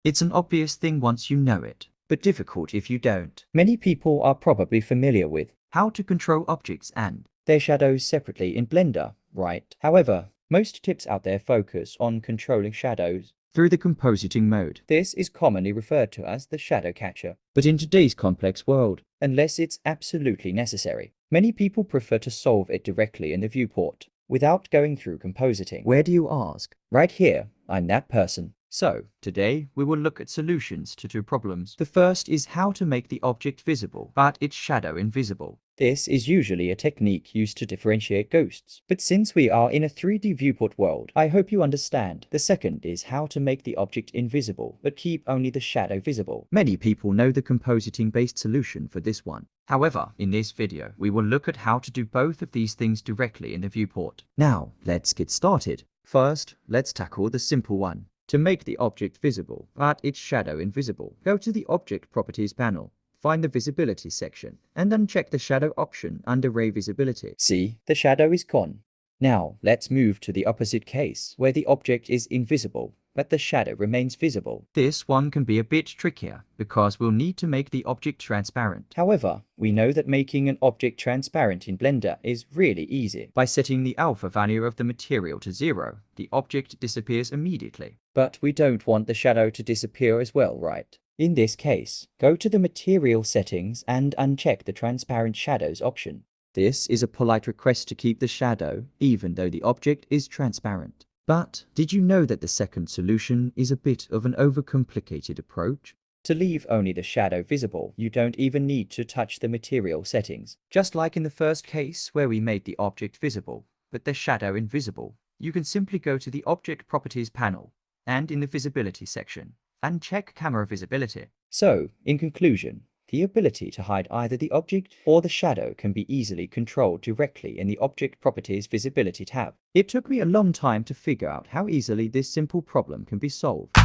It's an obvious thing once you know it, but difficult if you don't. Many people are probably familiar with How to control objects and their shadows separately in Blender, right? However, most tips out there focus on controlling shadows through the compositing mode. This is commonly referred to as the shadow catcher. But in today's complex world, unless it's absolutely necessary, many people prefer to solve it directly in the viewport without going through compositing. Where do you ask? Right here, I'm that person. So, today we will look at solutions to two problems. The first is how to make the object visible, but its shadow invisible. This is usually a technique used to differentiate ghosts, but since we are in a 3D viewport world, I hope you understand. The second is how to make the object invisible, but keep only the shadow visible. Many people know the compositing-based solution for this one. However, in this video, we will look at how to do both of these things directly in the viewport. Now, let's get started. First, let's tackle the simple one. To make the object visible, but its shadow invisible, go to the Object Properties panel. Find the Visibility section, and uncheck the Shadow option under Ray Visibility. See, the shadow is gone. Now, let's move to the opposite case, where the object is invisible, but the shadow remains visible. This one can be a bit trickier, because we'll need to make the object transparent. However, we know that making an object transparent in Blender is really easy. By setting the alpha value of the material to 0, the object disappears immediately. But we don't want the shadow to disappear as well, right? In this case, go to the Material settings and uncheck the Transparent Shadows option. This is a polite request to keep the shadow, even though the object is transparent. But did you know that the second solution is a bit of an overcomplicated approach? To leave only the shadow visible, you don't even need to touch the Material settings. Just like in the first case where we made the object visible, but the shadow invisible, you can simply go to the Object Properties panel, and in the Visibility section, and check Camera Visibility. So, in conclusion, the ability to hide either the object or the shadow can be easily controlled directly in the Object Properties Visibility tab. It took me a long time to figure out how easily this simple problem can be solved.